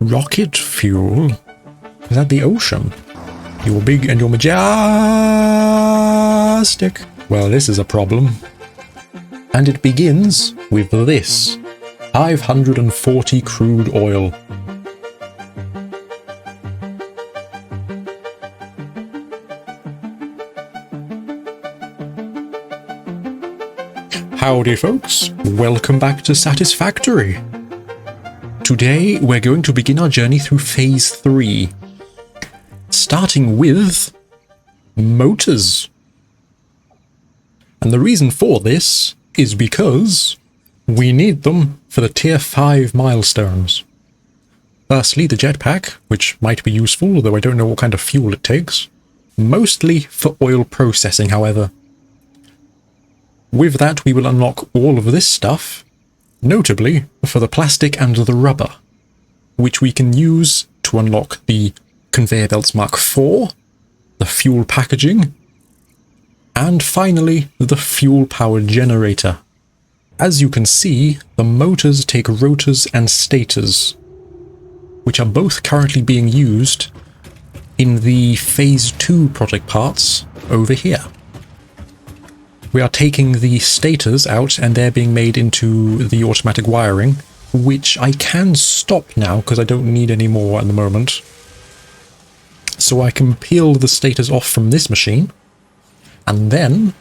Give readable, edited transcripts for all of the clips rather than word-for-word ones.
Rocket fuel? Is that the ocean? You're big and you're majestic. Well, this is a problem. And it begins with this. 540 crude oil. Howdy folks, welcome back to Satisfactory. Today we're going to begin our journey through phase 3, starting with motors. And the reason for this is because we need them for the tier 5 milestones. Firstly, the jetpack, which might be useful, though I don't know what kind of fuel it takes. Mostly for oil processing, however. With that, we will unlock all of this stuff, notably for the plastic and the rubber, which we can use to unlock the conveyor belts Mark IV, the fuel packaging, and finally the fuel power generator. As you can see, the motors take rotors and stators, which are both currently being used in the phase 2 project parts over here. We are taking the stators out and they're being made into the automatic wiring, which I can stop now because I don't need any more at the moment. So I can peel the stators off from this machine, and then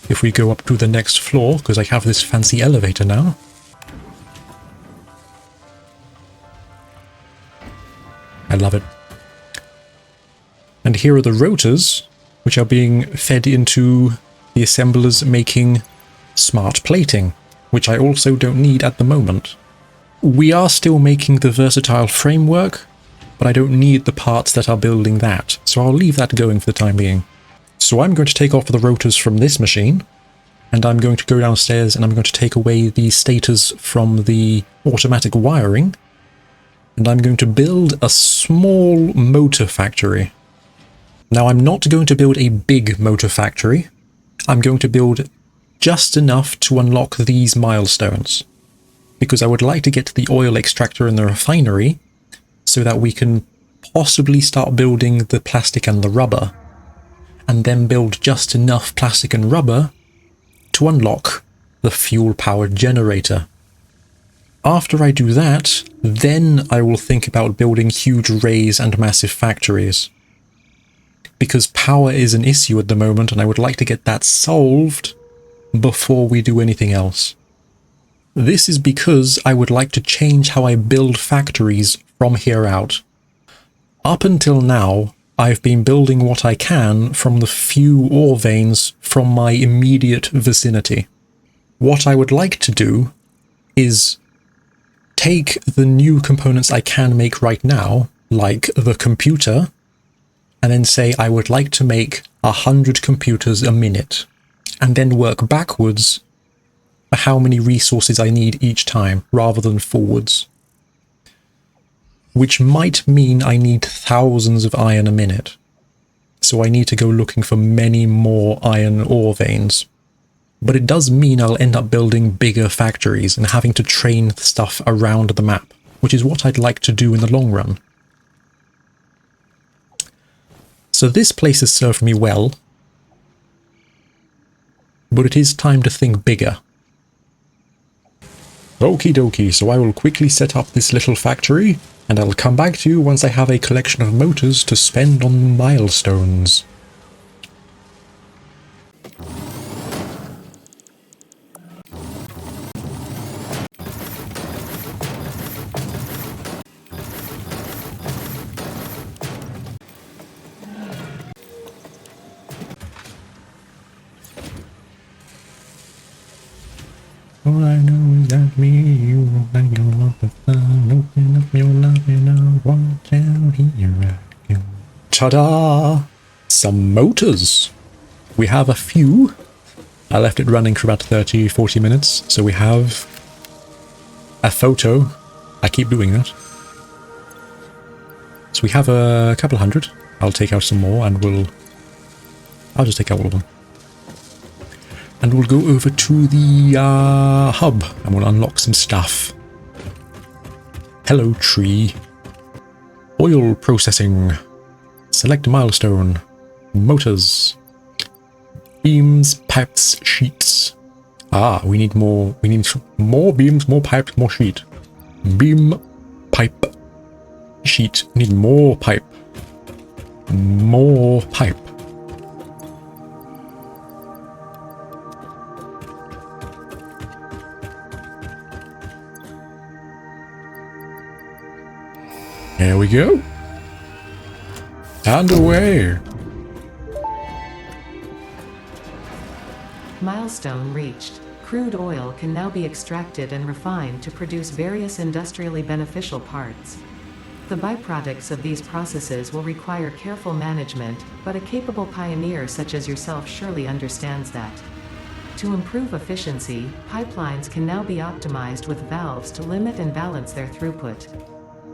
if we go up to the next floor, because I have this fancy elevator now, I love it. And here are the rotors, which are being fed into the assemblers making smart plating, which I also don't need at the moment. We are still making the versatile framework, but I don't need the parts that are building that, so I'll leave that going for the time being. So I'm going to take off the rotors from this machine, and I'm going to go downstairs and I'm going to take away the stators from the automatic wiring, and I'm going to build a small motor factory. Now, I'm not going to build a big motor factory. I'm going to build just enough to unlock these milestones, because I would like to get the oil extractor in the refinery so that we can possibly start building the plastic and the rubber, and then build just enough plastic and rubber to unlock the fuel power generator. After I do that, then I will think about building huge arrays and massive factories, because power is an issue at the moment and I would like to get that solved before we do anything else. This is because I would like to change how I build factories from here out. Up until now, I've been building what I can from the few ore veins from my immediate vicinity. What I would like to do is take the new components I can make right now, like the computer, and then say I would like to make 100 computers a minute, and then work backwards for how many resources I need each time, rather than forwards. Which might mean I need thousands of iron a minute, so I need to go looking for many more iron ore veins. But it does mean I'll end up building bigger factories and having to train stuff around the map, which is what I'd like to do in the long run. So this place has served me well, but it is time to think bigger. Okie dokie, so I will quickly set up this little factory, and I'll come back to you once I have a collection of motors to spend on milestones. All I know is that me and you and you love the fun. Open up your love and I'll watch out here I go. Ta-da! Some motors. We have a few. I left it running for about 30-40 minutes, so we have a photo. I keep doing that. So we have a couple hundred. I'll take out some more and I'll just take out all of them. And we'll go over to the hub and we'll unlock some stuff. Hello, tree. Oil processing. Select milestone. Motors. Beams, pipes, sheets. Ah, we need more beams, more pipes, more sheet. Beam, pipe, sheet. We need more pipe. More pipe. There we go. And away. Milestone reached. Crude oil can now be extracted and refined to produce various industrially beneficial parts. The byproducts of these processes will require careful management, but a capable pioneer such as yourself surely understands that. To improve efficiency, pipelines can now be optimized with valves to limit and balance their throughput.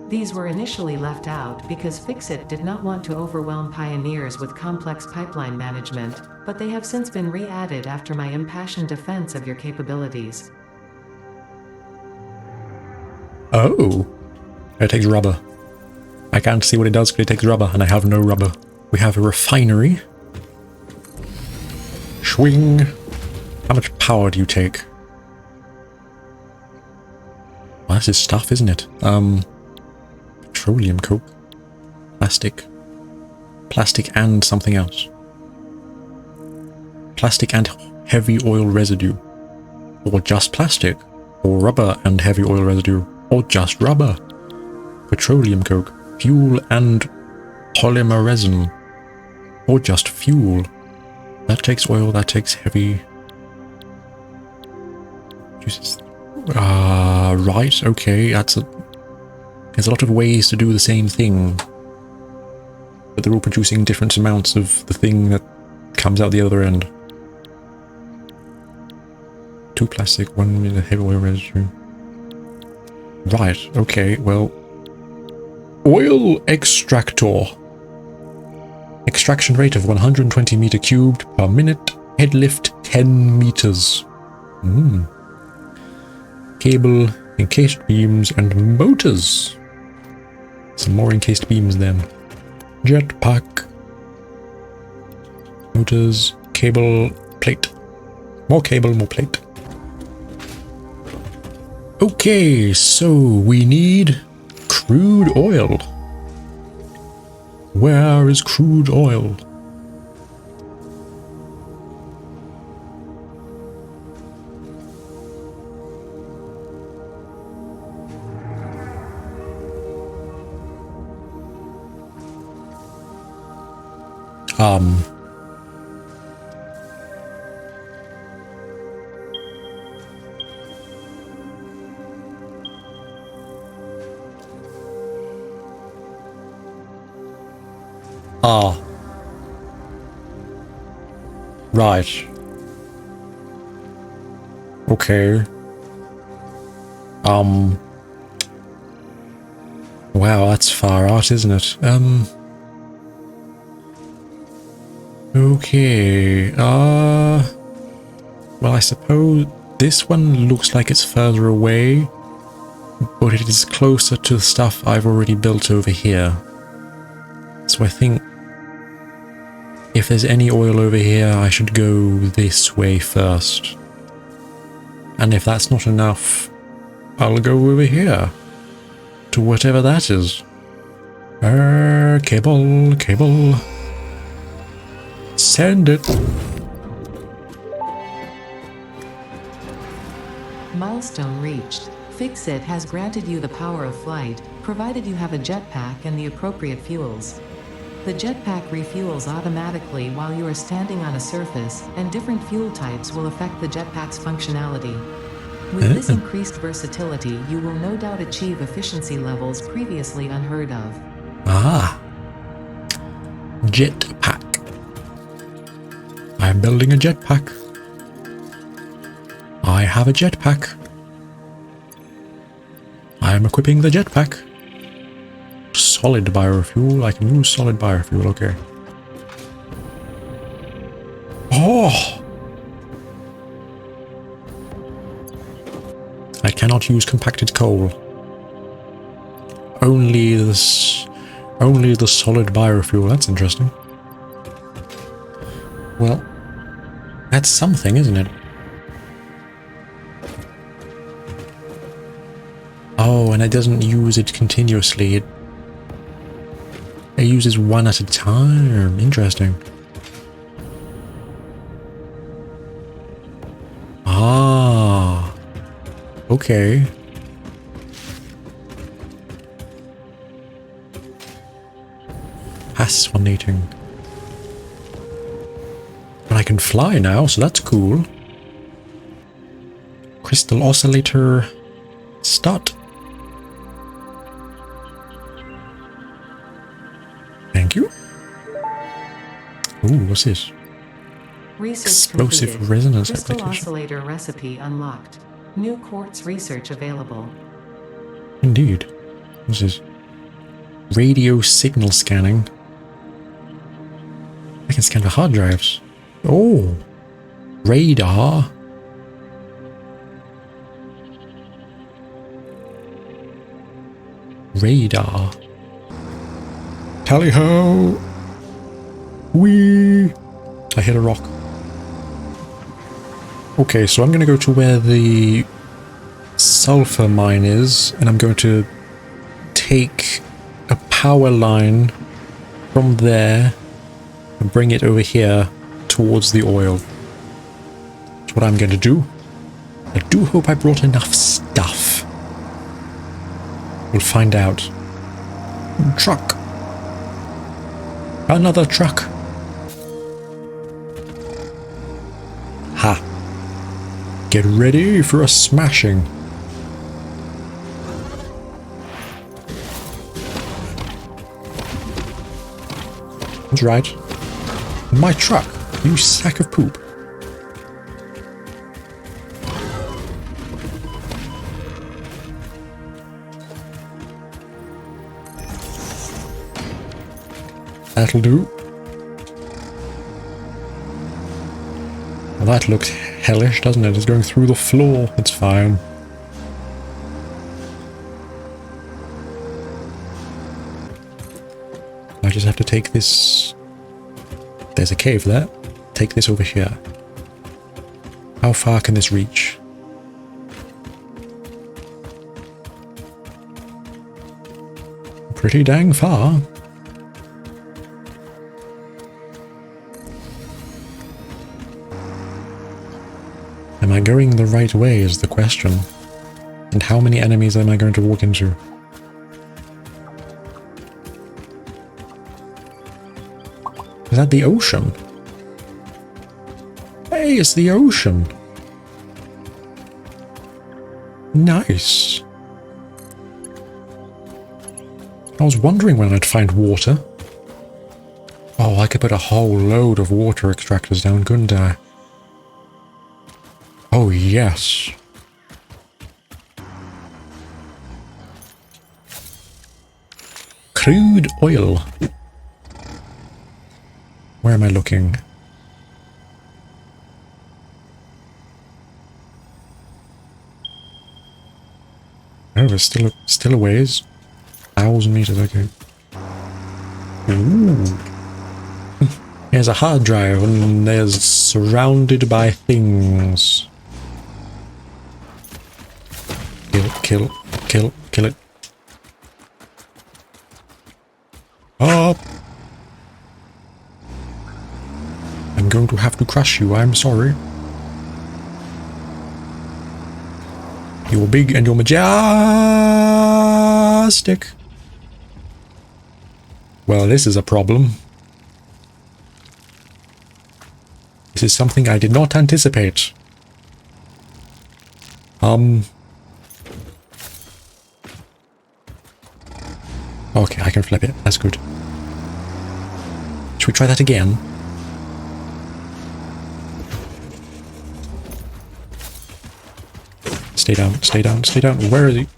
These were initially left out because Fixit did not want to overwhelm pioneers with complex pipeline management, but they have since been re-added after my impassioned defense of your capabilities. Oh, it takes rubber. I can't see what it does because it takes rubber, and I have no rubber. We have a refinery. Swing. How much power do you take? Well, this is stuff, isn't it? Petroleum coke. Plastic and something else. Plastic and heavy oil residue. Or just plastic. Or rubber and heavy oil residue. Or just rubber. Petroleum coke. Fuel and polymer resin. Or just fuel. That takes oil, that takes heavy. Jesus. Right, okay, there's a lot of ways to do the same thing. But they're all producing different amounts of the thing that comes out the other end. 2 plastic, 1 with a heavy oil residue. Right, okay, well. Oil extractor. Extraction rate of 120 meter cubed per minute. Head lift 10 meters. Cable, encased beams, and motors. Some more encased beams then. Jetpack. Motors, cable, plate. More cable, more plate. Okay, so we need crude oil. Where is crude oil? Right. Okay. Wow, that's far out, isn't it? Okay. Well, I suppose this one looks like it's further away, but it is closer to the stuff I've already built over here. So I think if there's any oil over here, I should go this way first. And if that's not enough, I'll go over here to whatever that is. Cable. Send it. Milestone reached. Fixit has granted you the power of flight, provided you have a jetpack and the appropriate fuels. The jetpack refuels automatically while you are standing on a surface, and different fuel types will affect the jetpack's functionality. With this increased versatility, you will no doubt achieve efficiency levels previously unheard of. Ah. Jetpack. I'm building a jetpack. I have a jetpack. I'm equipping the jetpack. Solid biofuel. I can use solid biofuel, okay. Oh! I cannot use compacted coal. only this, only the solid biofuel. That's interesting. Well, that's something, isn't it? Oh, and it doesn't use it continuously. It uses one at a time. Interesting. Ah. Okay. Fascinating. But I can fly now, so that's cool. Crystal oscillator. Start. Thank you. Ooh, what's this? Research Explosive completed. resonance Crystal application. oscillator recipe unlocked. New quartz research available. Indeed. What's this? Radio signal scanning. I can scan the hard drives. Oh. Radar. Radar. Tally-ho! Whee! I hit a rock. Okay, so I'm going to go to where the sulfur mine is, and I'm going to take a power line from there and bring it over here towards the oil. That's what I'm going to do. I do hope I brought enough stuff. We'll find out. Truck. Another truck. Ha. Get ready for a smashing. That's right. My truck, you sack of poop. That'll do. Well, that looked hellish, doesn't it? It's going through the floor. It's fine. I just have to take this... There's a cave there. Take this over here. How far can this reach? Pretty dang far. Am I going the right way is the question. And how many enemies am I going to walk into? Is that the ocean? Hey, it's the ocean. Nice. I was wondering when I'd find water. Oh, I could put a whole load of water extractors down, couldn't I? Oh, yes. Crude oil. Where am I looking? Oh, there's still a ways. 1,000 meters, okay. Ooh. There's a hard drive and there's surrounded by things. Kill it. Up! I'm going to have to crush you, I'm sorry. You're big and you're majestic. Well, this is a problem. This is something I did not anticipate. Okay, I can flip it. That's good. Should we try that again? Stay down, stay down, stay down. Where is he?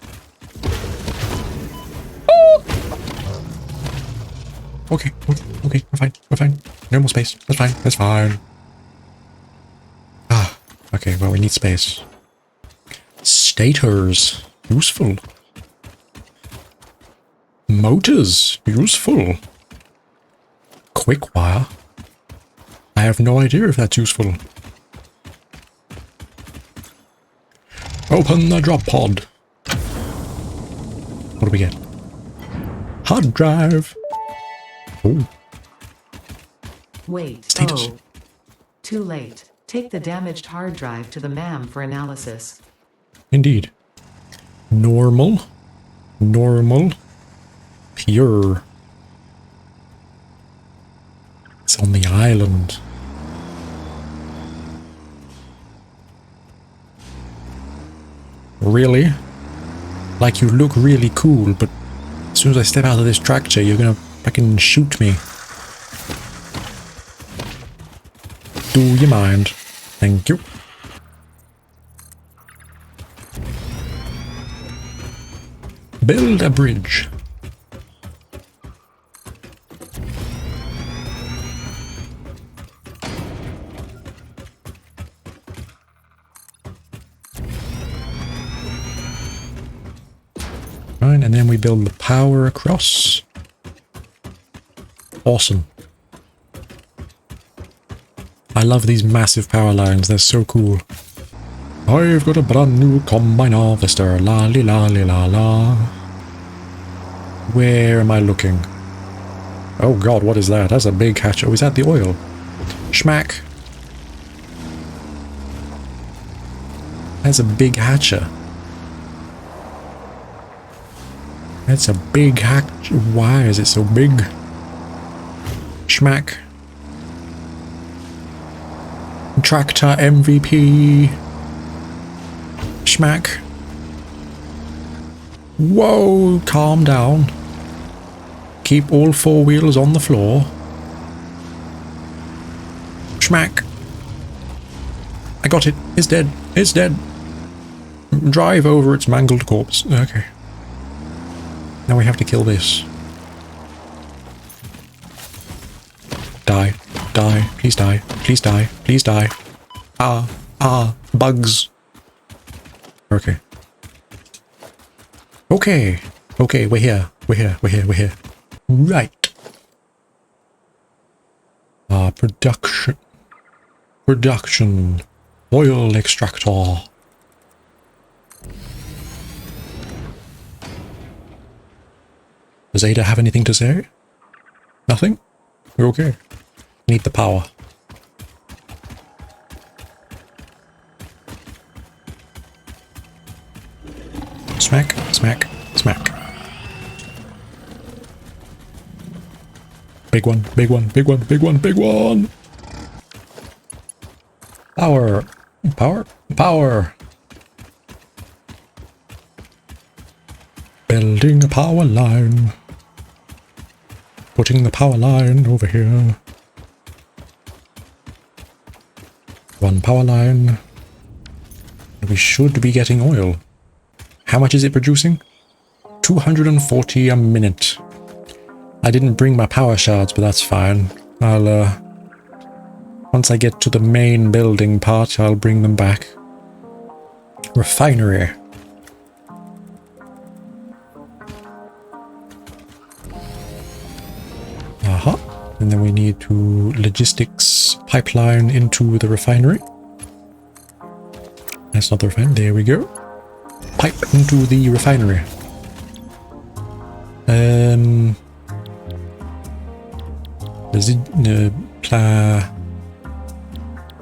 Oh! Okay, we're fine. No more space. That's fine. Ah, okay, well, we need space. Stators. Useful. Motors. Useful. Quick wire. I have no idea if that's useful. Open the drop pod. What do we get? Hard drive. Oh. Wait. Status. Oh. Too late. Take the damaged hard drive to the MAM for analysis. Indeed. Normal. Normal. Pure. It's on the island. Really? Like you look really cool, but as soon as I step out of this tractor, you're gonna fucking shoot me. Do you mind? Thank you. Build a bridge. Right, and then we build the power across. Awesome. I love these massive power lines, they're so cool. I've got a brand new combine harvester, la li la li la la. Where am I looking? Oh god, what is that? That's a big hatch. Oh, is that the oil? Schmack. That's a big hatcher. That's a big hatch. Why is it so big? Schmack. Tractor MVP. Schmack. Whoa, calm down. Keep all four wheels on the floor. Schmack. I got it. It's dead. It's dead. Drive over its mangled corpse. Okay. Now we have to kill this. Die. Die. Please die. Please die. Please die. Ah. Bugs. Okay. Okay. Okay, we're here. We're here. We're here. We're here. Right. Production. Production. Oil extractor. Does Ada have anything to say? Nothing? We're okay. Need the power. Smack, smack, smack. Big one, big one, big one, big one, big one! Power! Power! Power! Building a power line. Putting the power line over here. One power line. We should be getting oil. How much is it producing? 240 a minute. I didn't bring my power shards, but that's fine. I'll, once I get to the main building part, I'll bring them back. Refinery. Aha. And then we need to logistics pipeline into the refinery. That's not the refinery. There we go. Pipe into the refinery.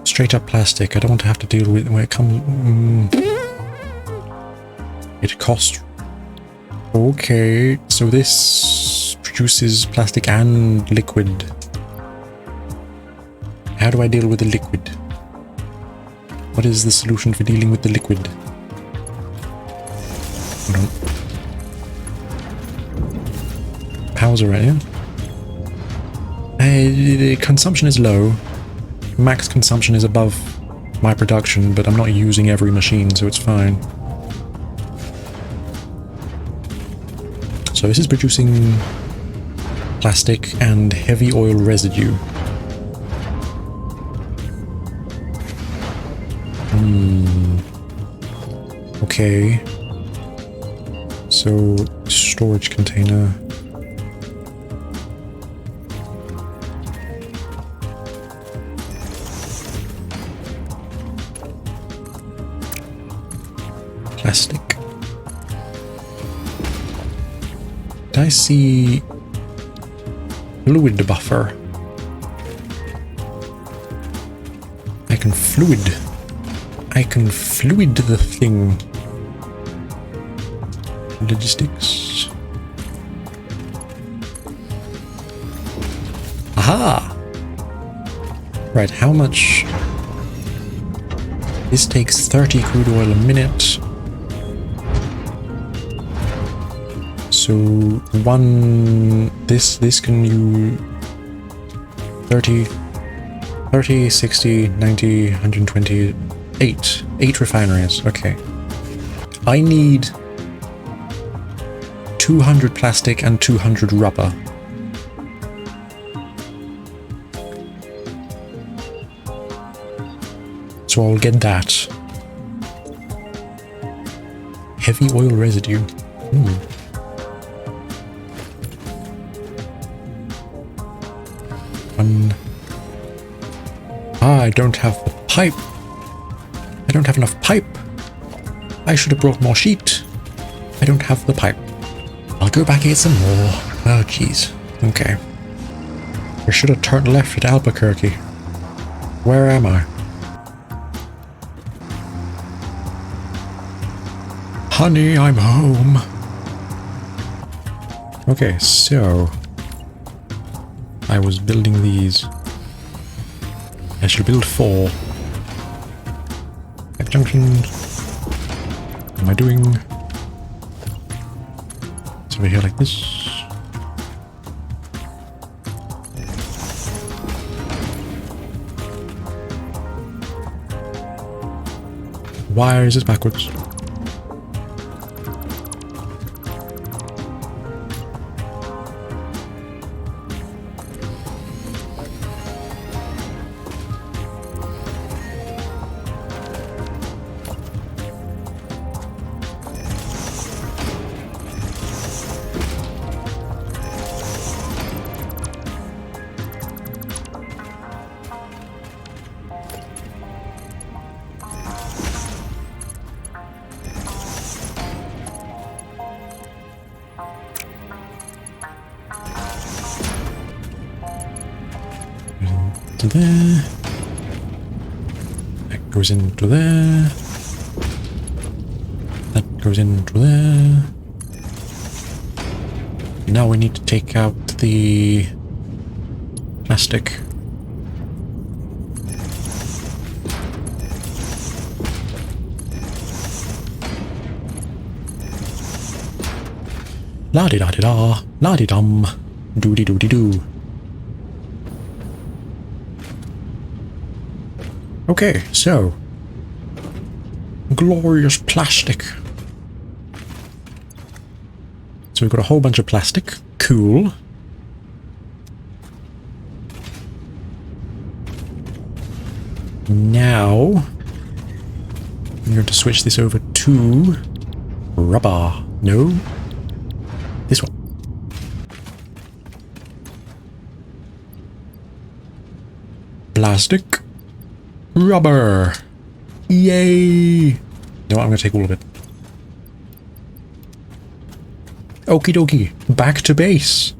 Straight up plastic. I don't want to have to deal with where it comes. It costs. Okay, so this produces plastic and liquid. How do I deal with the liquid? What is the solution for dealing with the liquid? Hold on. Power's alright, yeah? The consumption is low. Max consumption is above my production, but I'm not using every machine, so it's fine. So this is producing plastic and heavy oil residue. Okay. So, storage container. plastic. Did I see fluid buffer? I can fluid the thing. Logistics. Aha! Right, how much? This takes 30 crude oil a minute. So this can you 30, 60, 90, 120, 8 refineries. Okay. I need 200 plastic and 200 rubber. So I'll get that. Heavy oil residue. I don't have the pipe. I don't have enough pipe. I should have brought more sheet. I don't have the pipe. I'll go back and get some more. Oh, jeez. Okay. I should have turned left at Albuquerque. Where am I? Honey, I'm home. Okay, so I was building these. I should build 4. Pipe junction. What am I doing? It's over here like this. Why is this backwards? To there. That goes into there. That goes into there. Now we need to take out the plastic. La-di-da-di-da, la-di-dum, doo-di-doo-di-doo. Okay, so glorious plastic. So we've got a whole bunch of plastic. Cool. Now I'm going to switch this over to rubber. No, this one. Plastic. Rubber! Yay! No, I'm gonna take all of it. Okie dokie, back to base.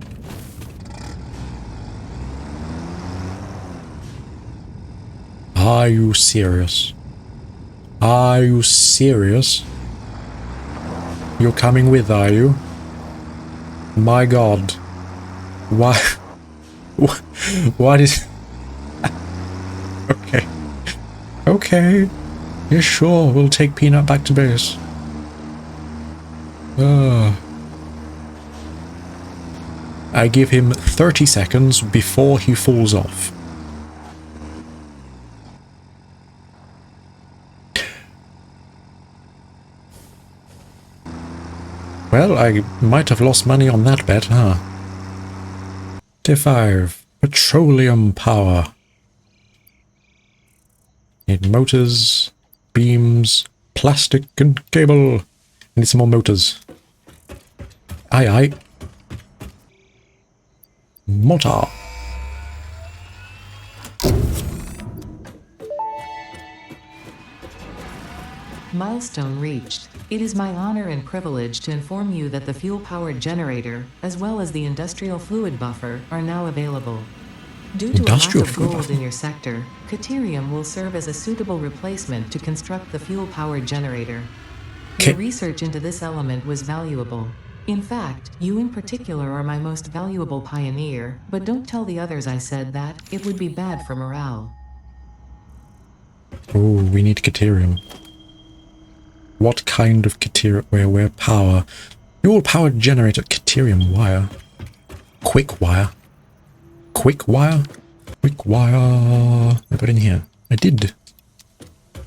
Are you serious? Are you serious? You're coming with, are you? My god. Why? What is... Okay. Okay. Yeah, sure, we'll take Peanut back to base. I give him 30 seconds before he falls off. Well, I might have lost money on that bet, huh? Tier 5. Petroleum power. Need motors, beams, plastic and cable. I need some more motors. Aye aye. Motor. Milestone reached. It is my honor and privilege to inform you that the fuel-powered generator, as well as the industrial fluid buffer, are now available. Due to a lack Industrial of fluid gold buffer? in your sector, Caterium will serve as a suitable replacement to construct the fuel-powered generator. Your research into this element was valuable. In fact, you in particular are my most valuable pioneer, but don't tell the others I said that, it would be bad for morale. Oh, we need Caterium. What kind of Caterium? Where power? Fuel-powered generator. Caterium wire. Quick wire. Quick wire? Quick wire. I put in here. I did.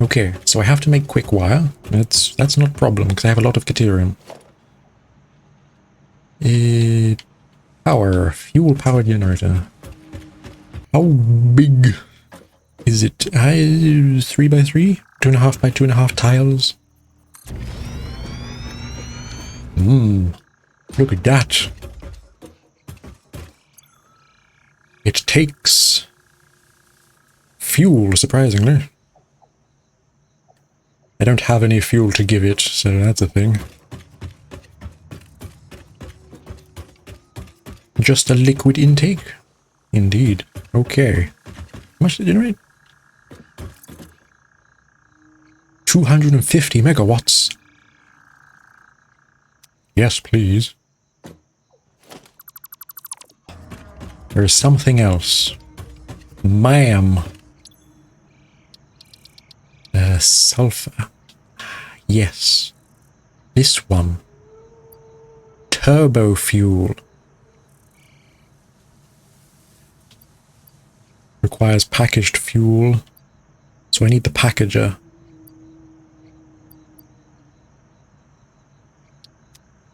Okay, so I have to make quick wire. That's not a problem, because I have a lot of Caterium. Power. Fuel-powered generator. How big is it? 3 by 3? 2.5 by 2.5 tiles? Look at that. It takes fuel, surprisingly. I don't have any fuel to give it, so that's a thing. Just a liquid intake? Indeed. Okay. How much did it generate? 250 megawatts. Yes, please. There is something else. Ma'am. Sulfur. Yes. This one. Turbo fuel. Requires packaged fuel. So I need the packager.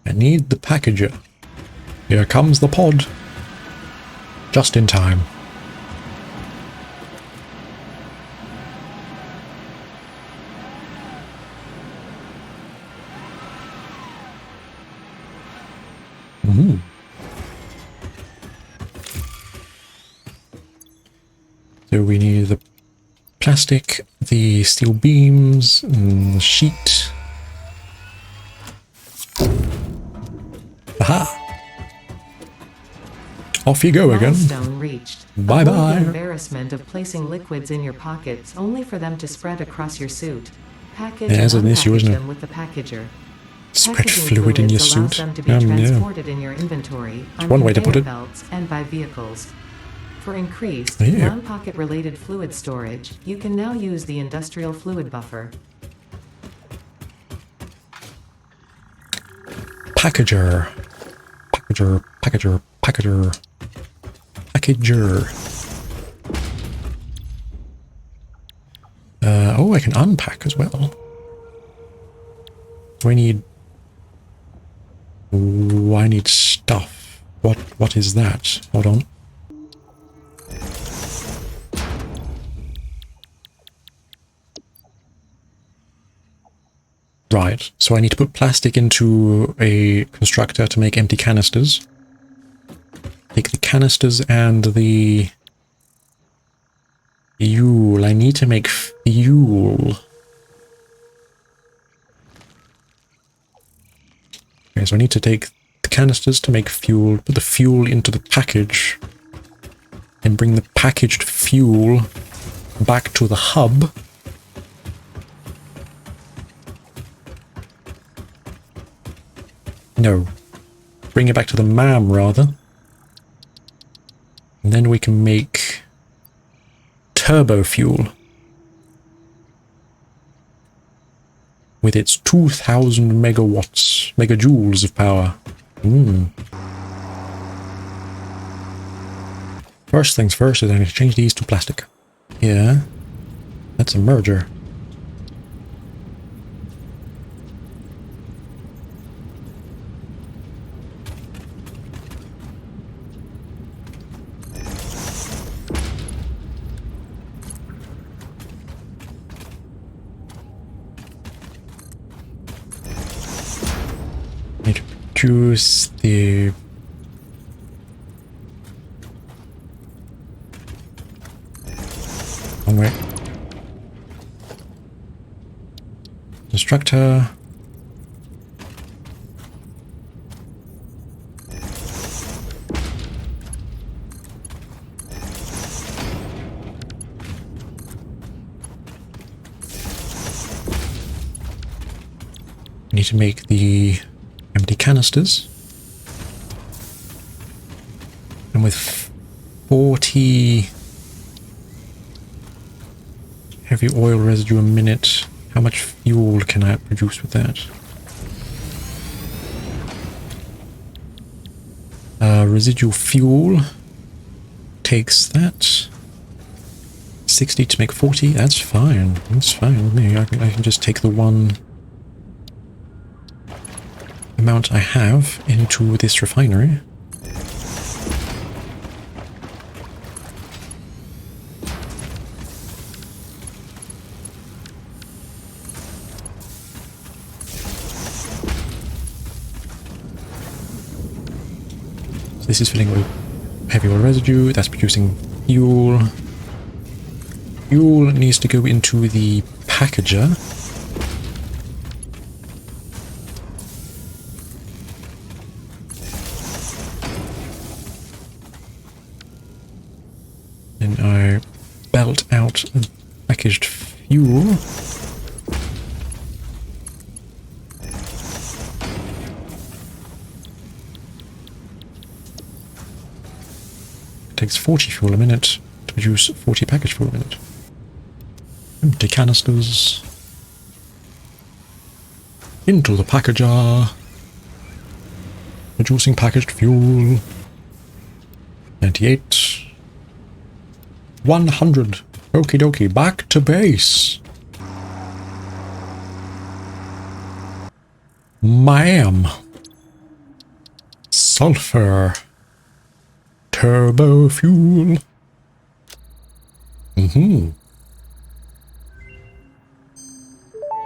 I need the packager. Here comes the pod. Just in time. So we need the plastic, the steel beams, and the sheet. Aha! Off you go again. Milestone reached. Bye-bye. Avoid the embarrassment of placing liquids in your pockets only for them to spread across your suit. Package Yeah, that's and an issue, unpackage isn't it? them with the packager. Spread Packaging fluid in your fluids allows suit. them to be Yeah. transported in your inventory on one way to put conveyor it. belts and by vehicles. For increased, Yeah. non-pocket related fluid storage, you can now use the industrial fluid buffer. Packager. Packager, packager, packager. Packager. Oh, I can unpack as well. Do I need... Ooh, I need stuff. What is that? Hold on. Right, so I need to put plastic into a constructor to make empty canisters. Take the canisters and the fuel. I need to make fuel. Okay, so I need to take the canisters to make fuel, put the fuel into the package, and bring the packaged fuel back to the hub. No. Bring it back to the MAM, rather. And then we can make turbo fuel. With its 2000 megawatts, megajoules of power. First things first is I need to change these to plastic. Yeah. That's a merger. Need to produce the wrong way. Constructor. We need to make the empty canisters. And with 40 heavy oil residue a minute, how much fuel can I produce with that? Residual fuel takes that. 60 to make 40, that's fine. That's fine with me. I can just take the one amount I have into this refinery. So this is filling with heavy oil residue, that's producing fuel. Fuel needs to go into the packager. Then I belt out packaged fuel. It takes 40 fuel a minute to produce 40 packaged fuel a minute. Empty canisters. Into the packager. Producing packaged fuel. 98. 100. Okie dokie, back to base. Ma'am. Sulfur. Turbo fuel.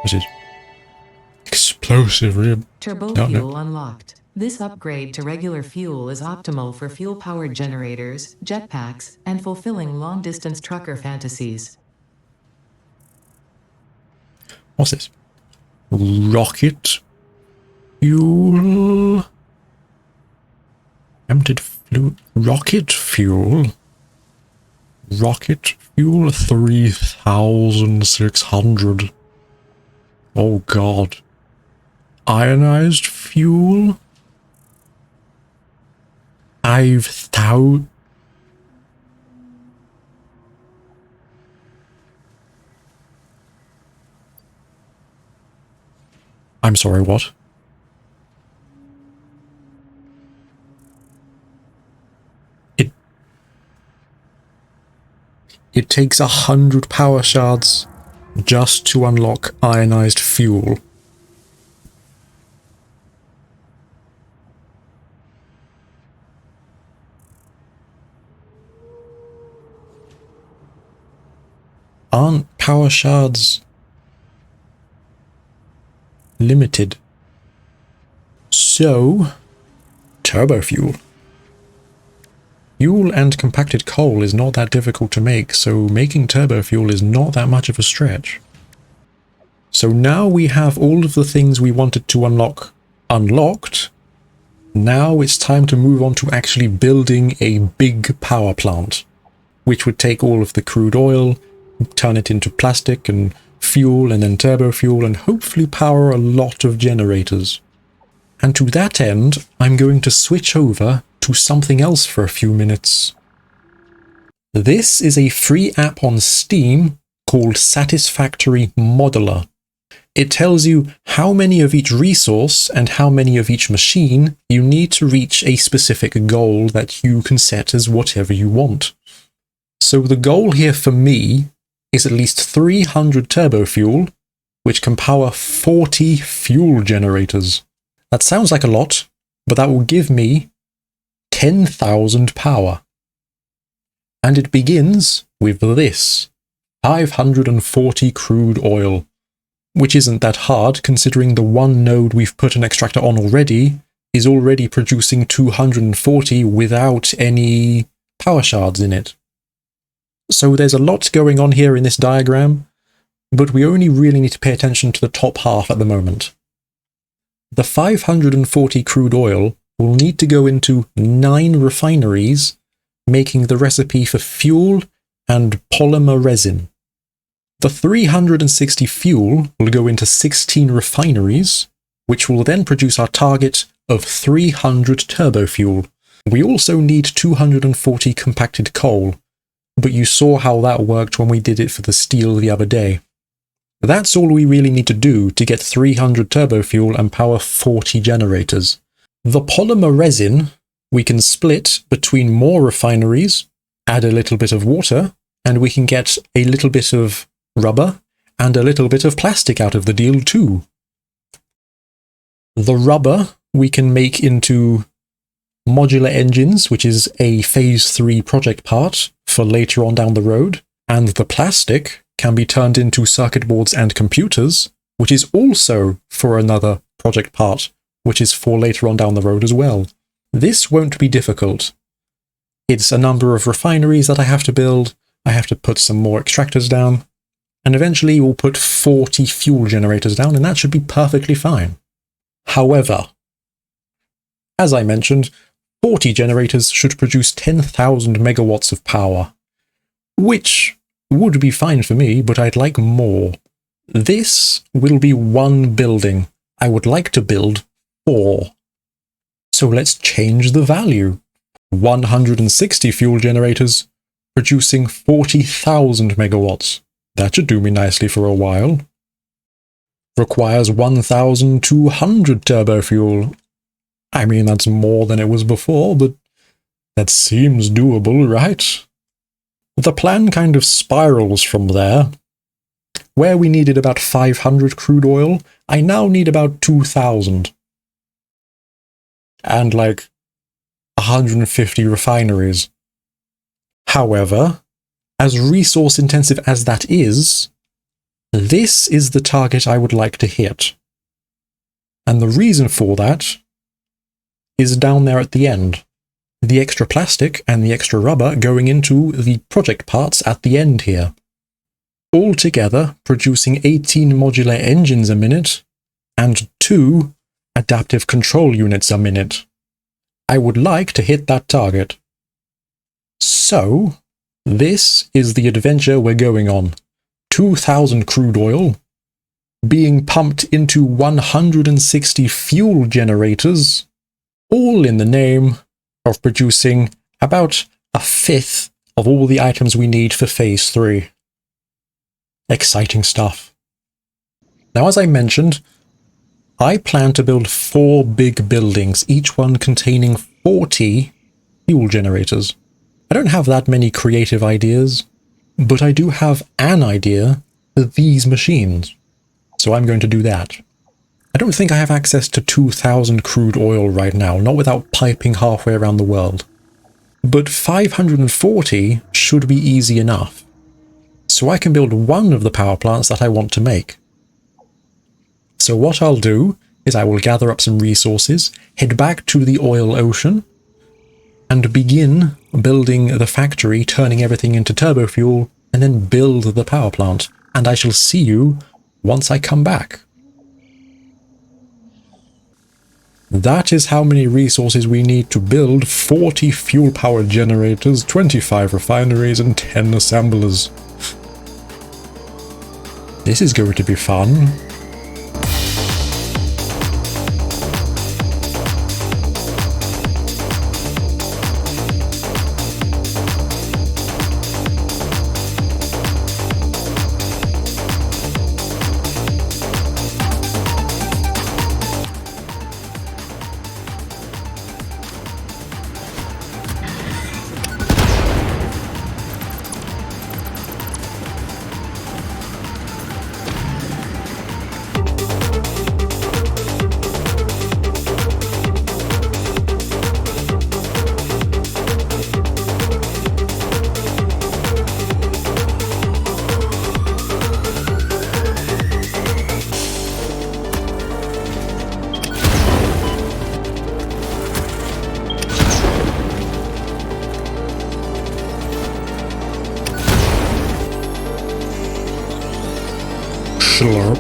What is it? Explosive rib. Turbo fuel unlocked. This upgrade to regular fuel is optimal for fuel-powered generators, jetpacks, and fulfilling long-distance trucker fantasies. What's this? Rocket fuel. Emptied fluid. Rocket fuel. Rocket fuel 3,600. Oh god. Ionized fuel? 5,000. I'm sorry, what? It takes 100 power shards just to unlock ionized fuel. Aren't power shards limited? So, turbo fuel. Fuel and compacted coal is not that difficult to make, so making turbo fuel is not that much of a stretch. So now we have all of the things we wanted to unlock unlocked. Now it's time to move on to actually building a big power plant, which would take all of the crude oil, turn it into plastic and fuel and then turbo fuel, and hopefully power a lot of generators. And to that end, I'm going to switch over to something else for a few minutes. This is a free app on Steam called Satisfactory Modeler. It tells you how many of each resource and how many of each machine you need to reach a specific goal that you can set as whatever you want. So the goal here for me is at least 300 turbo fuel, which can power 40 fuel generators. That sounds like a lot, but that will give me 10,000 power. And it begins with this, 540 crude oil, which isn't that hard considering the one node we've put an extractor on already is already producing 240 without any power shards in it. So there's a lot going on here in this diagram, but we only really need to pay attention to the top half at the moment. The 540 crude oil will need to go into 9 refineries, making the recipe for fuel and polymer resin. The 360 fuel will go into 16 refineries, which will then produce our target of 300 turbo fuel. We also need 240 compacted coal, but you saw how that worked when we did it for the steel the other day. That's all we really need to do to get 300 turbo fuel and power 40 generators. The polymer resin we can split between more refineries, add a little bit of water, and we can get a little bit of rubber and a little bit of plastic out of the deal too. The rubber we can make into modular engines, which is a phase 3 project part for later on down the road, and the plastic can be turned into circuit boards and computers, which is also for another project part, which is for later on down the road as well. This won't be difficult. It's a number of refineries that I have to build, I have to put some more extractors down, and eventually we'll put 40 fuel generators down, and that should be perfectly fine. However, as I mentioned, 40 generators should produce 10,000 megawatts of power, which would be fine for me, but I'd like more. This will be one building. I would like to build 4. So let's change the value. 160 fuel generators, producing 40,000 megawatts. That should do me nicely for a while. Requires 1,200 turbo fuel. I mean, that's more than it was before, but that seems doable, right? The plan kind of spirals from there. Where we needed about 500 crude oil, I now need about 2,000. And like 150 refineries. However, as resource intensive as that is, this is the target I would like to hit. And the reason for that is down there at the end. The extra plastic and the extra rubber going into the project parts at the end here. Altogether producing 18 modular engines a minute and 2 adaptive control units a minute. I would like to hit that target. So, this is the adventure we're going on. 2,000 crude oil, being pumped into 160 fuel generators, all in the name of producing about a fifth of all the items we need for phase 3. Exciting stuff. Now, as I mentioned, I plan to build 4 big buildings, each one containing 40 fuel generators. I don't have that many creative ideas, but I do have an idea for these machines, so I'm going to do that. I don't think I have access to 2,000 crude oil right now, not without piping halfway around the world. But 540 should be easy enough, so I can build one of the power plants that I want to make. So what I'll do is I will gather up some resources, head back to the oil ocean, and begin building the factory, turning everything into turbo fuel, and then build the power plant. And I shall see you once I come back. That is how many resources we need to build 40 fuel-powered generators, 25 refineries, and 10 assemblers. This is going to be fun. Glorp.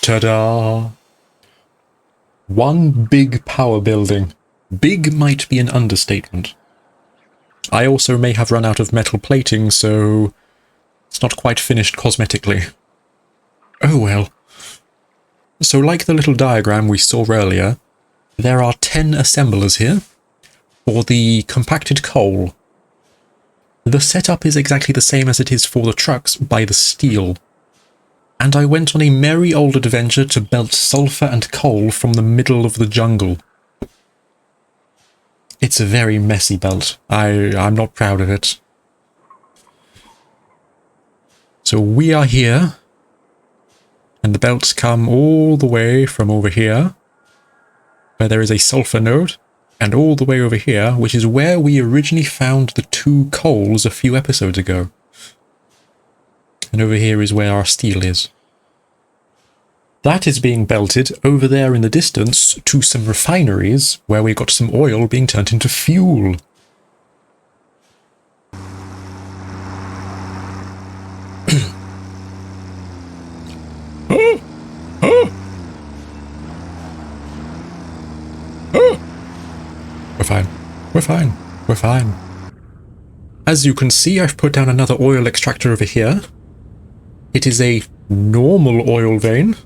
Ta-da! One big power building. Big might be an understatement. I also may have run out of metal plating, so it's not quite finished cosmetically. Oh well. So like the little diagram we saw earlier, there are 10 assemblers here for the compacted coal. The setup is exactly the same as it is for the trucks by the steel. And I went on a merry old adventure to belt sulfur and coal from the middle of the jungle. It's a very messy belt. I'm not proud of it. So we are here, and the belts come all the way from over here, where there is a sulfur node, and all the way over here, which is where we originally found the 2 coals a few episodes ago. And over here is where our steel is. That is being belted over there in the distance to some refineries where we got some oil being turned into fuel. We're fine. We're fine. We're fine. As you can see, I've put down another oil extractor over here. It is a normal oil vein,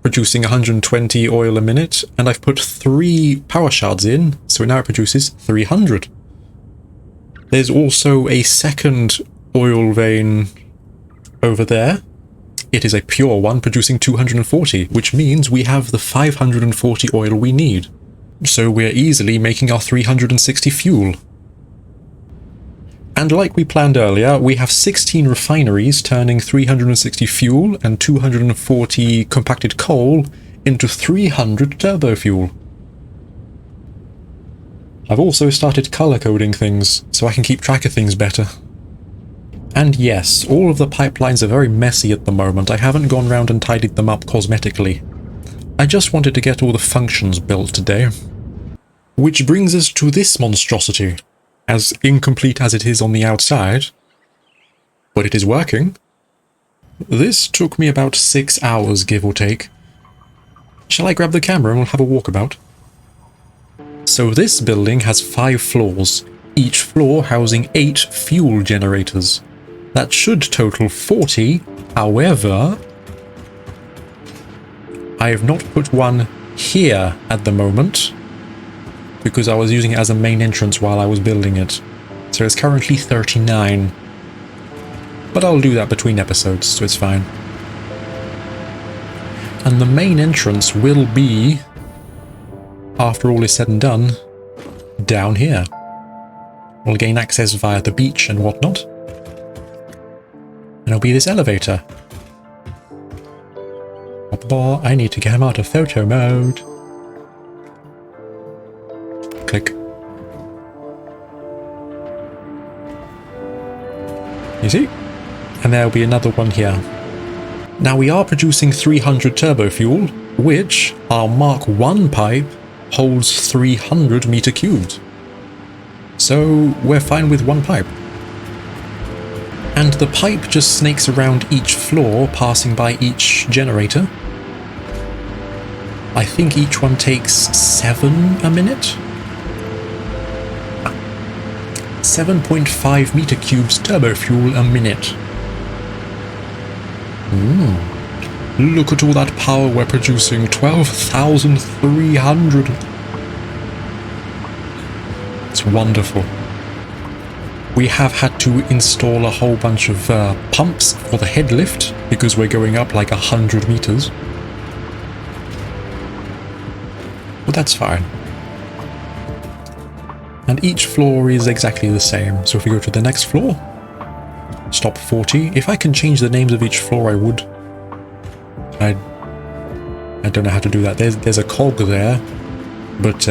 producing 120 oil a minute, and I've put 3 power shards in, so now it produces 300. There's also a second oil vein over there. It is a pure one, producing 240, which means we have the 540 oil we need. So we're easily making our 360 fuel. And like we planned earlier, we have 16 refineries turning 360 fuel and 240 compacted coal into 300 turbo fuel. I've also started color coding things, so I can keep track of things better. And yes, all of the pipelines are very messy at the moment. I haven't gone round and tidied them up cosmetically. I just wanted to get all the functions built today. Which brings us to this monstrosity. As incomplete as it is on the outside, but it is working. This took me about 6 hours, give or take. Shall I grab the camera and we'll have a walkabout? So this building has 5 floors, each floor housing 8 fuel generators. That should total 40, however, I have not put one here at the moment, because I was using it as a main entrance while I was building it. So it's currently 39. But I'll do that between episodes, so it's fine. And the main entrance will be, after all is said and done, down here. We'll gain access via the beach and whatnot. And it'll be this elevator. I need to get him out of photo mode. Click. You see? And there'll be another one here. Now we are producing 300 turbo fuel, which our Mark 1 pipe holds 300 meter cubed. So we're fine with 1 pipe. And the pipe just snakes around each floor, passing by each generator. I think each one takes 7 a minute. 7.5 meter cubes turbo fuel a minute. Look at all that power we're producing. 12,300. It's wonderful. We have had to install a whole bunch of pumps for the head lift because we're going up like 100 meters. But that's fine. And each floor is exactly the same. So if we go to the next floor, stop 40. If I can change the names of each floor, I would. I don't know how to do that. There's a cog there, but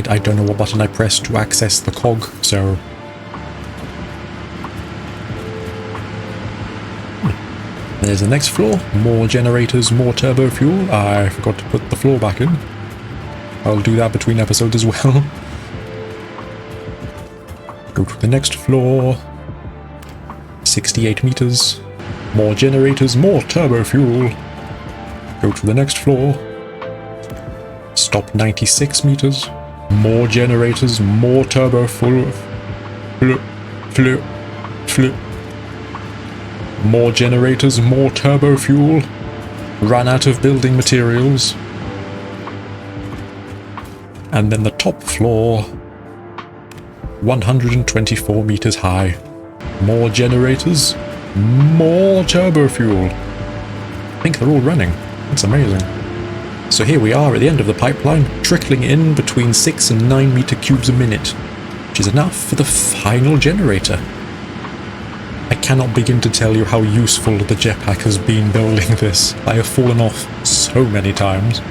I don't know what button I pressed to access the cog, so... There's the next floor. More generators, more turbo fuel. I forgot to put the floor back in. I'll do that between episodes as well. Go to the next floor. 68 meters. More generators, more turbo fuel. Go to the next floor. Stop 96 meters. More generators, more turbo fuel. More generators, more turbo fuel. Ran out of building materials. And then the top floor, 124 meters high. More generators, more turbo fuel. I think they're all running. That's amazing. So here we are at the end of the pipeline, trickling in between 6 and 9 meter cubes a minute, which is enough for the final generator. I cannot begin to tell you how useful the jetpack has been building this. I have fallen off so many times.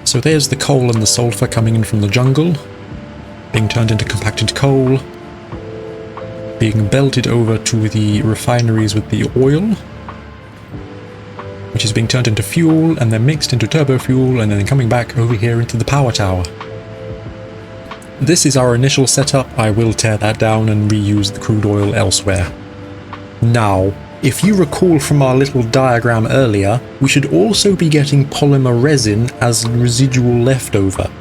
So there's the coal and the sulfur coming in from the jungle, being turned into compacted coal, being belted over to the refineries with the oil, which is being turned into fuel and then mixed into turbo fuel and then coming back over here into the power tower. This is our initial setup. I will tear that down and reuse the crude oil elsewhere. Now, if you recall from our little diagram earlier, we should also be getting polymer resin as residual leftover.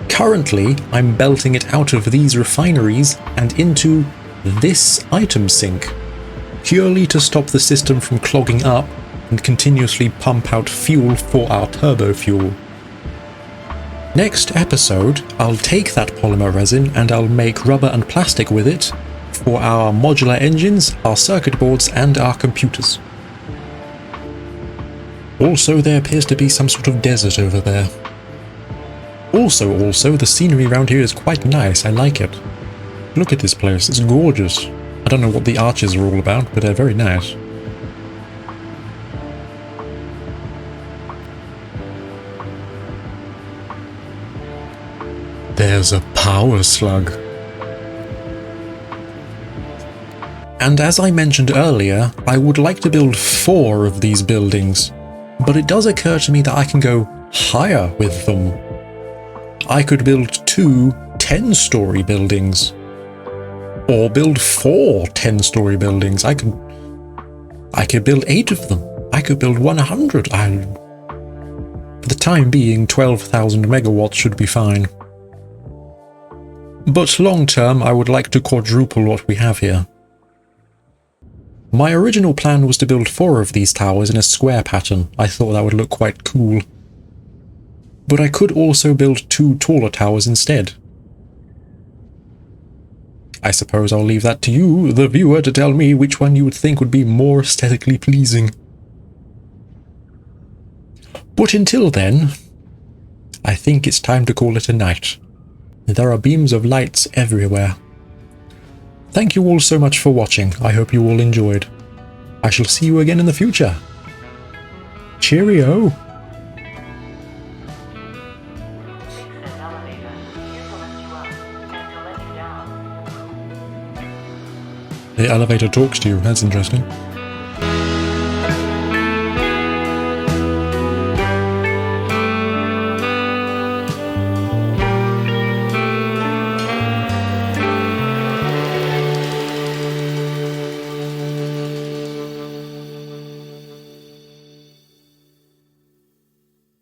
Currently, I'm belting it out of these refineries and into this item sink, purely to stop the system from clogging up and continuously pump out fuel for our turbo fuel. Next episode, I'll take that polymer resin and I'll make rubber and plastic with it for our modular engines, our circuit boards and our computers. Also, there appears to be some sort of desert over there. Also, the scenery around here is quite nice. I like it. Look at this place, it's gorgeous. I don't know what the arches are all about, but they're very nice. There's a power slug. And as I mentioned earlier, I would like to build 4 of these buildings, but it does occur to me that I can go higher with them. I could build 2 10-story buildings, or build 4 10-story buildings. I could build 8 of them. I could build 100. For the time being, 12,000 megawatts should be fine. But long term, I would like to quadruple what we have here. My original plan was to build 4 of these towers in a square pattern. I thought that would look quite cool. But I could also build 2 taller towers instead. I suppose I'll leave that to you, the viewer, to tell me which one you would think would be more aesthetically pleasing. But until then, I think it's time to call it a night. There are beams of lights everywhere. Thank you all so much for watching. I hope you all enjoyed. I shall see you again in the future. Cheerio! The elevator talks to you. That's interesting.